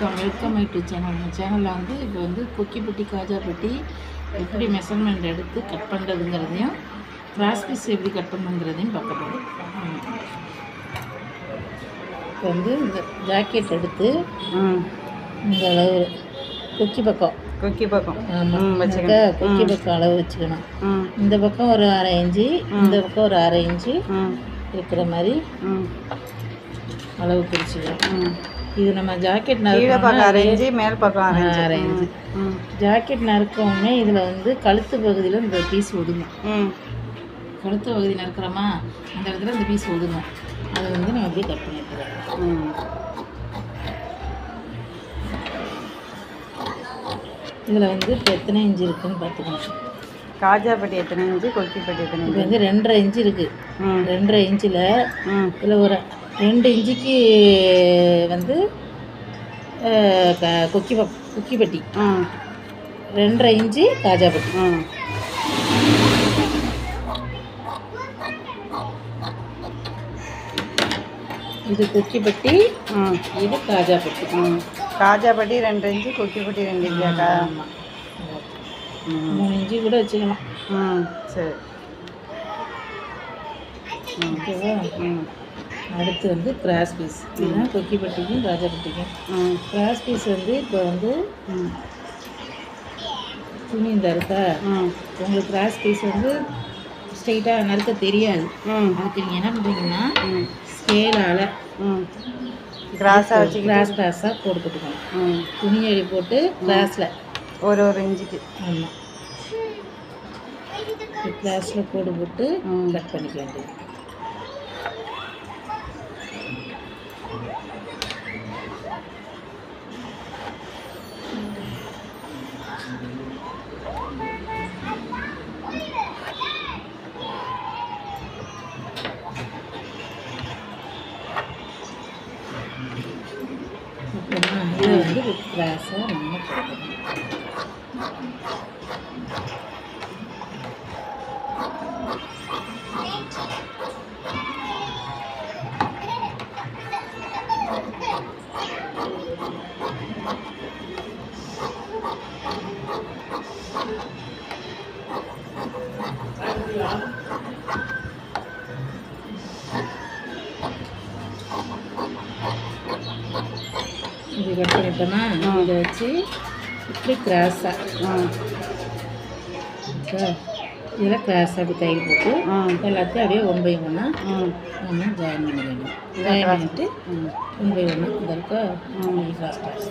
Welcome to channel. நம்ம சேனலில் வந்து இப்போ வந்து கொக்கிப்பட்டி காஜாப்பட்டி எப்படி மெஷர்மெண்ட் எடுத்து கட் பண்ணுறதுங்கிறதையும் கிராஸ் பீஸ் எப்படி கட் பண்ணுங்கிறதையும் பார்க்க போகிறோம். இப்போ வந்து இந்த ஜாக்கெட் எடுத்து இந்த அளவு கொக்கி பக்கம் ஆமாம் கொக்கி பக்கம் அளவு வச்சுக்கணும். இந்த பக்கம் ஒரு 1/2 இன்ச்சு, இந்த பக்கம் ஒரு 1/2 இன்ச்சு இருக்கிற மாதிரி அளவு பிரிச்சுக்கணும். இது நம்ம ஜாக்கெட் நறுக்கணும் 1/2 இன்ச்சு, மேல் பக்கம் 1/2 இன்ச்சு. ஜாக்கெட் நறுக்கவுமே இதில் வந்து கழுத்து பகுதியில் இந்த பீஸ் ஒதுங்கும். கழுத்து பகுதி நறுக்கிறோமா அந்த இடத்துல இந்த பீஸ் ஒதுங்கும். அதை வந்து நம்ம அப்படியே கட் பண்ணிட்டுருக்கோம். இதில் வந்து இப்போ எத்தனை இன்ச்சு இருக்குதுன்னு பார்த்துக்கணும். காஜாப்பட்டி எத்தனை இன்ச்சு, கொக்கிப்பட்டி எத்தனை இன்ச்சு? இது வந்து 2.5 இன்ச்சு இருக்குது. 2.5 இன்ச்சில் இதில் ஒரு 2 இன்ச்சுக்கு வந்து கொக்கிப்பட்டி, 2.5 இன்ச்சு காஜாப்பட்டி. இது கொக்கிப்பட்டி, இது காஜாப்பட்டி. காஜாப்பட்டி 2 இன்ச்சு, கொக்கிப்பட்டி 2 இன்ச்சாக்கா? 3 இன்ச்சு கூட வச்சுக்கலாம். சரி, ஓகேவா? அடுத்து வந்து கிராஸ் பீஸ். இதுதான் கொக்கிப்பட்டிக்கும் காஜாப்பட்டிக்கும். கிராஸ் பீஸ் வந்து இப்போ வந்து துணி இந்த இருக்கா, உங்களுக்கு கிராஸ் பீஸ் வந்து ஸ்ட்ரெயிட்டாக நறுக்க தெரியாது. அதுக்கு நீங்கள் என்ன பண்ணுறீங்கன்னா ஸ்கேலால் கிராஸாக போட்டுக்கணும். துணி அடி போட்டு கிராஸில் ஒரு இன்ச்சுக்கு. ஆமாம், கிராஸில் போட்டு கட் பண்ணிக்க வேண்டியது. இதை வந்து கிராஸாக நம்ம போடணும். இது கட் பண்ணிட்டோம்னா இதை வச்சு இப்படி கிராஸாக இதில் கிராஸாக அப்படி தையல் போட்டு எல்லாத்தையும் அப்படியே 1 by 1 நம்ம ஜாயின் பண்ணிக்கணும். ஜாயின் பண்ணிவிட்டு 1 by 1 இந்த இருக்க கிராஸ் கிராஸ்